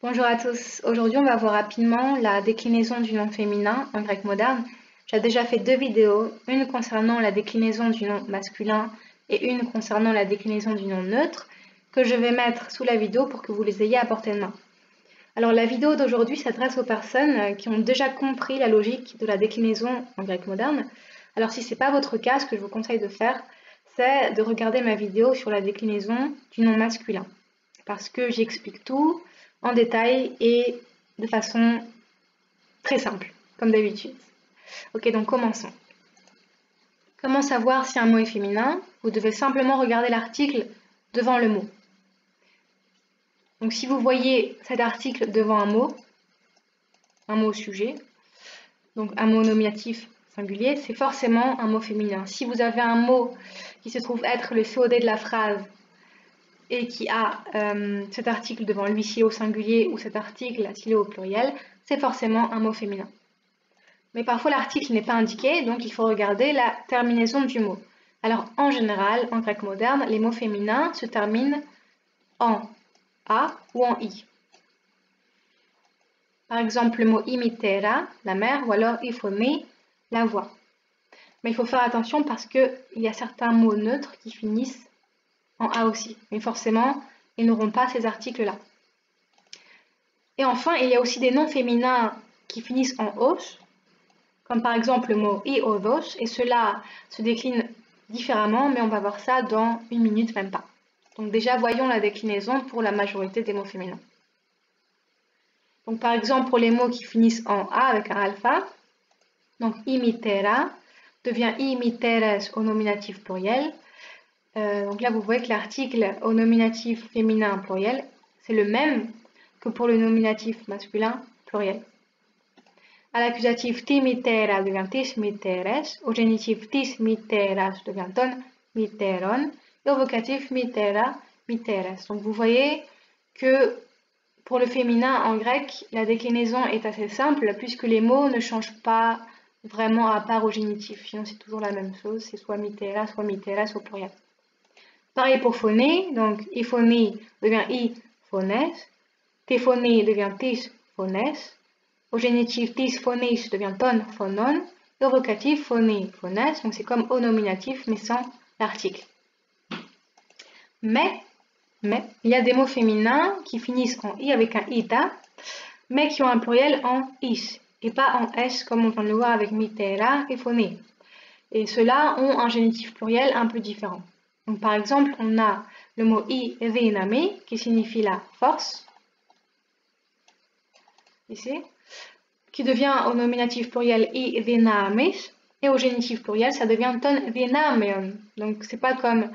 Bonjour à tous, aujourd'hui on va voir rapidement la déclinaison du nom féminin en grec moderne. J'ai déjà fait deux vidéos, une concernant la déclinaison du nom masculin et une concernant la déclinaison du nom neutre, que je vais mettre sous la vidéo pour que vous les ayez à portée de main. Alors la vidéo d'aujourd'hui s'adresse aux personnes qui ont déjà compris la logique de la déclinaison en grec moderne. Alors si ce n'est pas votre cas, ce que je vous conseille de faire, c'est de regarder ma vidéo sur la déclinaison du nom masculin. Parce que j'explique tout en détail et de façon très simple, comme d'habitude. Ok, donc commençons. Comment savoir si un mot est féminin? Vous devez simplement regarder l'article devant le mot. Donc si vous voyez cet article devant un mot au sujet, donc un mot nominatif singulier, c'est forcément un mot féminin. Si vous avez un mot qui se trouve être le COD de la phrase et qui a cet article devant lui s'il est au singulier ou cet article s'il est au pluriel, c'est forcément un mot féminin. Mais parfois l'article n'est pas indiqué, donc il faut regarder la terminaison du mot. Alors en général, en grec moderne, les mots féminins se terminent en A ou en I. Par exemple, le mot imitera, la mère, ou alors iphone, la voix. Mais il faut faire attention parce qu'il y a certains mots neutres qui finissent en A aussi. Mais forcément, ils n'auront pas ces articles-là. Et enfin, il y a aussi des noms féminins qui finissent en os, comme par exemple le mot iodos, et cela se décline différemment, mais on va voir ça dans une minute, même pas. Donc déjà, voyons la déclinaison pour la majorité des mots féminins. Donc par exemple, pour les mots qui finissent en A avec un alpha, donc imitera devient imiteres au nominatif pluriel. Donc là, vous voyez que l'article au nominatif féminin pluriel, c'est le même que pour le nominatif masculin pluriel. À l'accusatif ti mitera devient tis miteres, au génitif tis miteras devient ton miteron, et au vocatif mitera miteres. Donc vous voyez que pour le féminin en grec, la déclinaison est assez simple puisque les mots ne changent pas vraiment à part au génitif. Sinon c'est toujours la même chose, c'est soit mitera, soit miteras au pluriel. Pareil pour phoné, donc iphoné devient iphones, téphoné devient tis phones, au génitif tis phonis devient ton phonon, et au vocatif phoné phones, donc c'est comme au nominatif mais sans l'article. Mais, il y a des mots féminins qui finissent en i avec un ita, mais qui ont un pluriel en is, et pas en s comme on vient de le voir avec mitera et phoné. Et ceux-là ont un génitif pluriel un peu différent. Donc, par exemple, on a le mot i-dyname qui signifie la force, ici, qui devient au nominatif pluriel i-dynames, et au génitif pluriel, ça devient ton dynameon. Donc, c'est pas comme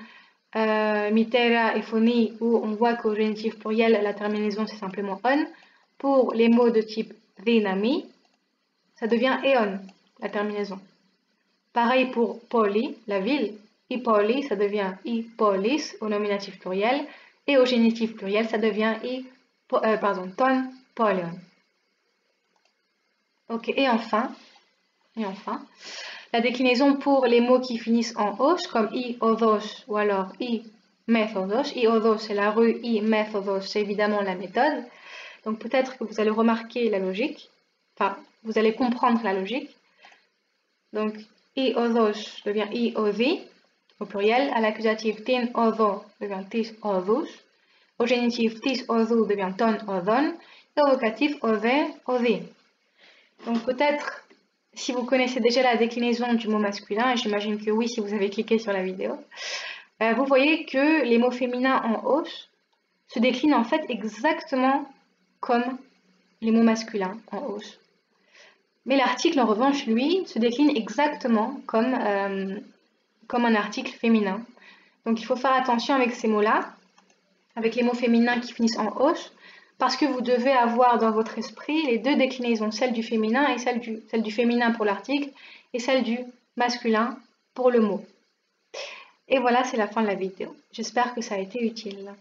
mitera et phoni où on voit qu'au génitif pluriel, la terminaison c'est simplement on. Pour les mots de type dynami, ça devient eon, la terminaison. Pareil pour poli, la ville. Ipoli, ça devient ipolis au nominatif pluriel. Et au génitif pluriel, ça devient ton polion. Ok, et enfin, la déclinaison pour les mots qui finissent en os, comme i-odos ou alors i-methodos. I-odos, c'est la rue, i-methodos, c'est évidemment la méthode. Donc peut-être que vous allez remarquer la logique, enfin, vous allez comprendre la logique. Donc, i-odos devient i-ovi, au pluriel, à l'accusatif tin-odo devient tis-odus, au génitif tis-odu devient ton-odon, et au vocatif ove-ovi. Donc peut-être, si vous connaissez déjà la déclinaison du mot masculin, et j'imagine que oui si vous avez cliqué sur la vidéo, vous voyez que les mots féminins en os se déclinent en fait exactement comme les mots masculins en os. Mais l'article, en revanche, lui, se décline exactement comme un article féminin. Donc il faut faire attention avec ces mots-là, avec les mots féminins qui finissent en os, parce que vous devez avoir dans votre esprit les deux déclinaisons, celle du féminin et celle du féminin pour l'article et celle du masculin pour le mot. Et voilà, c'est la fin de la vidéo. J'espère que ça a été utile.